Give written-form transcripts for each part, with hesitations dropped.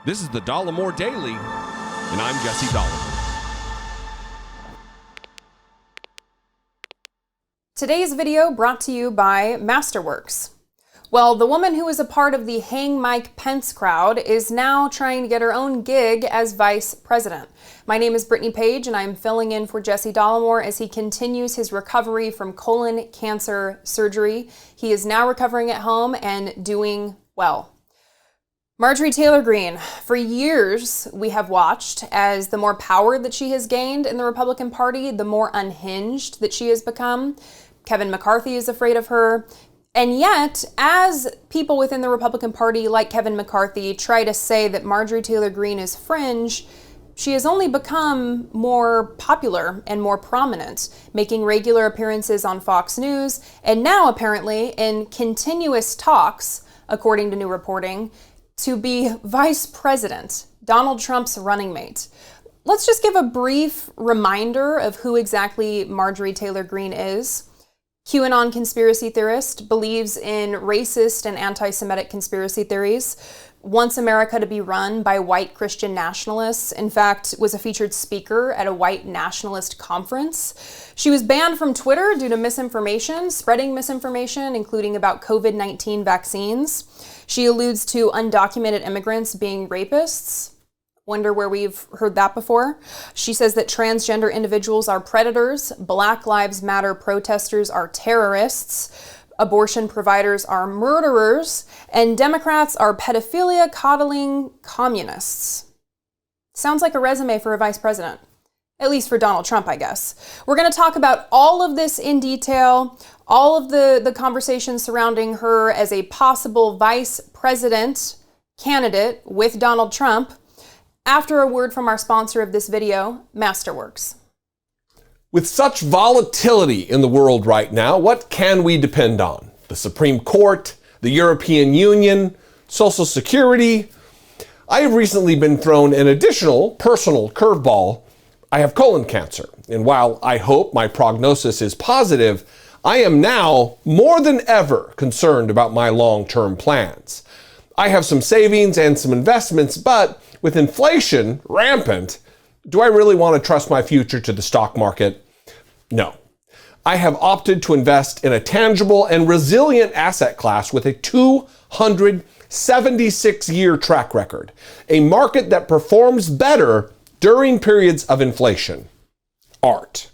This is the Dollemore Daily, and I'm Jesse Dollemore. Today's video brought to you by Masterworks. Well, the woman who was a part of the Hang Mike Pence crowd is now trying to get her own gig as vice president. My name is Brittany Page, and I'm filling in for Jesse Dollemore as he continues his recovery from colon cancer surgery. He is now recovering at home and doing well. Marjorie Taylor Greene, for years we have watched as the more power that she has gained in the Republican Party, the more unhinged that she has become. Kevin McCarthy is afraid of her. And yet, as people within the Republican Party, like Kevin McCarthy, try to say that Marjorie Taylor Greene is fringe, she has only become more popular and more prominent, making regular appearances on Fox News, and now apparently in continuous talks, according to new reporting, to be vice president, Donald Trump's running mate. Let's just give a brief reminder of who exactly Marjorie Taylor Greene is. QAnon conspiracy theorist, believes in racist and anti-Semitic conspiracy theories, wants America to be run by white Christian nationalists, in fact, was a featured speaker at a white nationalist conference. She was banned from Twitter due to misinformation, spreading misinformation, including about COVID-19 vaccines. She alludes to undocumented immigrants being rapists. Wonder where we've heard that before. She says that transgender individuals are predators, Black Lives Matter protesters are terrorists, abortion providers are murderers, and Democrats are pedophilia coddling communists. Sounds like a resume for a vice president. At least for Donald Trump, I guess. We're going to talk about all of this in detail, all of the conversations surrounding her as a possible vice president candidate with Donald Trump, after a word from our sponsor of this video, Masterworks. With such volatility in the world right now, what can we depend on? The Supreme Court, the European Union, Social Security? I have recently been thrown an additional personal curveball. I have colon cancer, and while I hope my prognosis is positive, I am now more than ever concerned about my long-term plans. I have some savings and some investments, but with inflation rampant, do I really want to trust my future to the stock market? No. I have opted to invest in a tangible and resilient asset class with a 276-year track record, a market that performs better during periods of inflation. Art.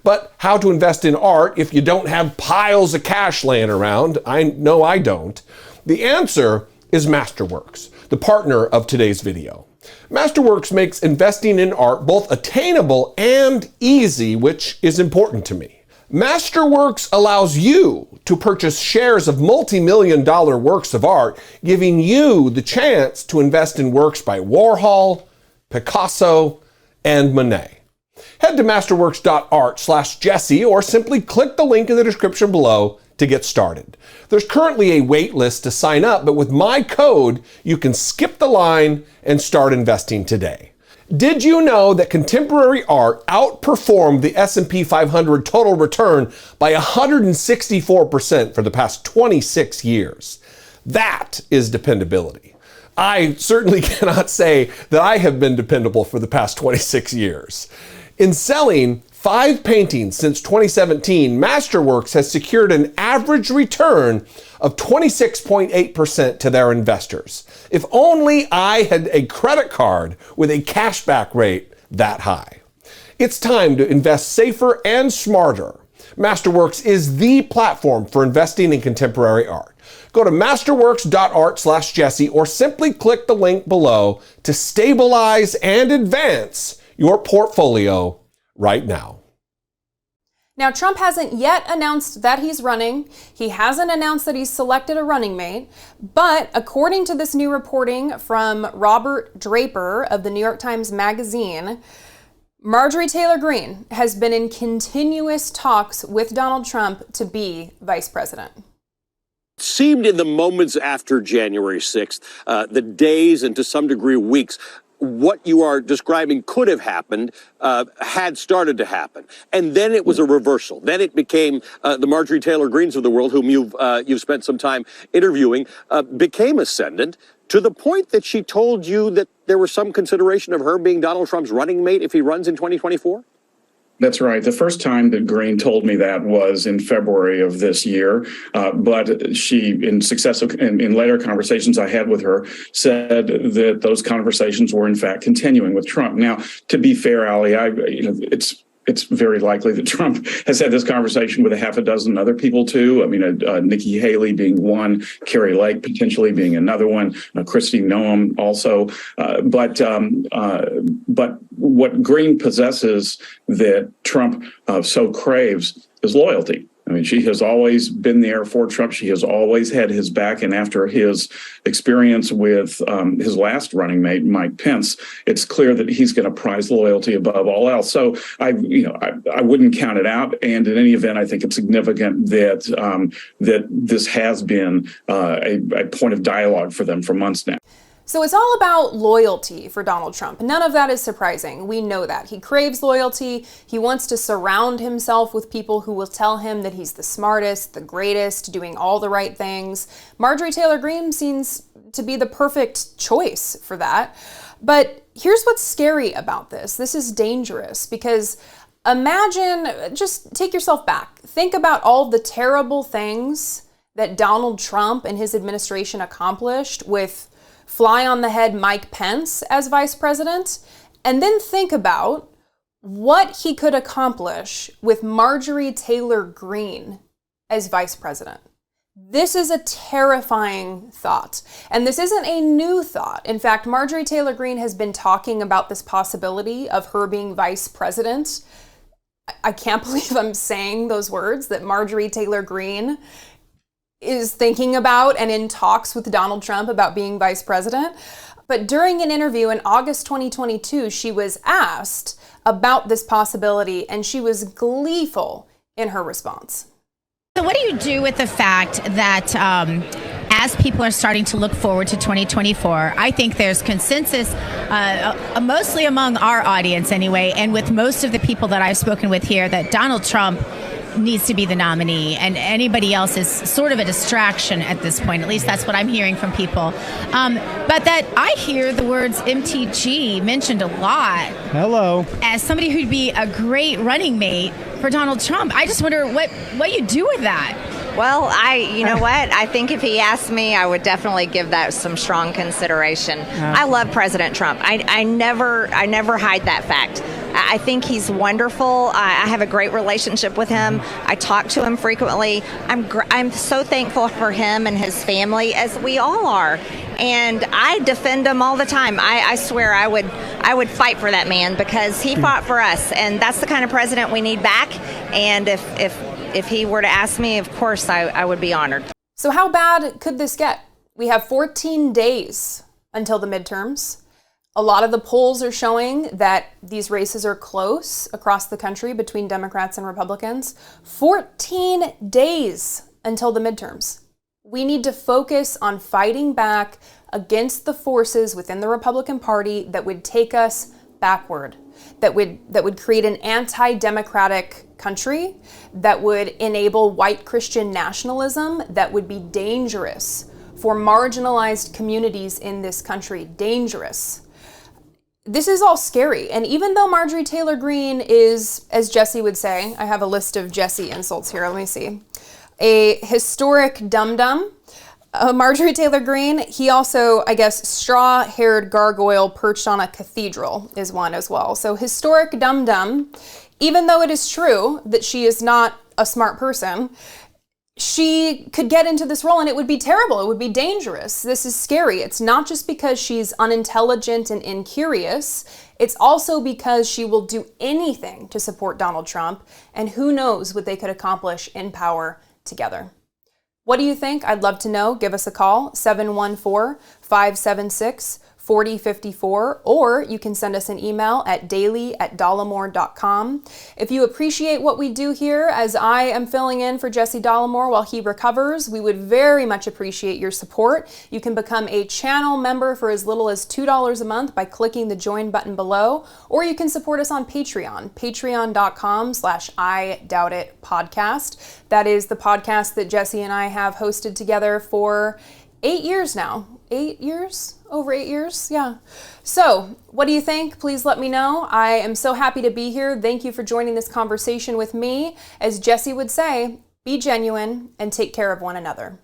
But how to invest in art if you don't have piles of cash laying around? I know I don't. The answer is Masterworks, the partner of today's video. Masterworks makes investing in art both attainable and easy, which is important to me. Masterworks allows you to purchase shares of multi-million-dollar works of art, giving you the chance to invest in works by Warhol, Picasso, and Monet. Head to masterworks.art/Jesse or simply click the link in the description below to get started. There's currently a wait list to sign up, but with my code, you can skip the line and start investing today. Did you know that contemporary art outperformed the S&P 500 total return by 164% for the past 26 years? That is dependability. I certainly cannot say that I have been dependable for the past 26 years. In selling 5 paintings since 2017, Masterworks has secured an average return of 26.8% to their investors. If only I had a credit card with a cashback rate that high. It's time to invest safer and smarter. Masterworks is the platform for investing in contemporary art. Go to masterworks.art/Jesse or simply click the link below to stabilize and advance your portfolio right now. Now, Trump hasn't yet announced that he's running. He hasn't announced that he's selected a running mate. But according to this new reporting from Robert Draper of the New York Times Magazine, Marjorie Taylor Greene has been in continuous talks with Donald Trump to be vice president. It seemed in the moments after January 6th, the days and to some degree weeks, what you are describing could have happened, had started to happen. And then it was a reversal. Then it became the Marjorie Taylor Greenes of the world, whom you've spent some time interviewing, became ascendant. to the point that she told you that there was some consideration of her being Donald Trump's running mate if he runs in 2024? That's right. The first time that Greene told me that was in February of this year. But she, in later conversations I had with her, said that those conversations were in fact continuing with Trump. Now, to be fair, Ali, it's very likely that Trump has had this conversation with a half a dozen other people too. I mean, Nikki Haley being one, Carrie Lake potentially being another one, Kristi Noem also. But what Greene possesses that Trump so craves is loyalty. I mean, she has always been there for Trump. She has always had his back. And after his experience with his last running mate, Mike Pence, it's clear that he's going to prize loyalty above all else. So I wouldn't count it out. And in any event, I think it's significant that that this has been a point of dialogue for them for months now. So it's all about loyalty for Donald Trump. None of that is surprising. We know that. He craves loyalty. He wants to surround himself with people who will tell him that he's the smartest, the greatest, doing all the right things. Marjorie Taylor Greene seems to be the perfect choice for that. But here's what's scary about this. This is dangerous because imagine, just take yourself back. Think about all the terrible things that Donald Trump and his administration accomplished with fly on the head Mike Pence as vice president, and then think about what he could accomplish with Marjorie Taylor Greene as vice president. This is a terrifying thought, and this isn't a new thought. In fact, Marjorie Taylor Greene has been talking about this possibility of her being vice president. I can't believe I'm saying those words, that Marjorie Taylor Greene is thinking about and in talks with Donald Trump about being vice president. But during an interview in August 2022, she was asked about this possibility, and she was gleeful in her response. So what do you do with the fact that as people are starting to look forward to 2024, I think there's consensus, mostly among our audience anyway, and with most of the people that I've spoken with here, that Donald Trump needs to be the nominee, and anybody else is sort of a distraction at this point. At least that's what I'm hearing from people. But that I hear the words MTG mentioned a lot. Hello. As somebody who'd be a great running mate for Donald Trump. I just wonder what you do with that. Well, you know what? I think if he asked me, I would definitely give that some strong consideration. I love President Trump. I never hide that fact. I think he's wonderful. I have a great relationship with him. I talk to him frequently. I'm so thankful for him and his family, as we all are. And I defend him all the time. I swear I would fight for that man because he fought for us, and that's the kind of president we need back. And if he were to ask me, of course I would be honored. So how bad could this get? We have 14 days until the midterms. A lot of the polls are showing that these races are close across the country between Democrats and Republicans. 14 days until the midterms. We need to focus on fighting back against the forces within the Republican Party that would take us backward, that would create an anti-democratic country, that would enable white Christian nationalism, that would be dangerous for marginalized communities in this country. Dangerous. This is all scary. And even though Marjorie Taylor Greene is, as Jesse would say, I have a list of Jesse insults here, let me see, a historic dum-dum, Marjorie Taylor Greene, he also, I guess, straw-haired gargoyle perched on a cathedral is one as well. So historic dum-dum, even though it is true that she is not a smart person, she could get into this role and it would be terrible. It would be dangerous. This is scary. It's not just because she's unintelligent and incurious. It's also because she will do anything to support Donald Trump, and who knows what they could accomplish in power together. What do you think? I'd love to know. Give us a call, 714-576-4054, or you can send us an email at daily@dollemore.com. If you appreciate what we do here, as I am filling in for Jesse Dollemore while he recovers, we would very much appreciate your support. You can become a channel member for as little as $2 a month by clicking the join button below, or you can support us on Patreon, patreon.com/IDoubtItPodcast. That is the podcast that Jesse and I have hosted together for 8 years now. 8 years? Over 8 years? Yeah. So, what do you think? Please let me know. I am so happy to be here. Thank you for joining this conversation with me. As Jesse would say, be genuine and take care of one another.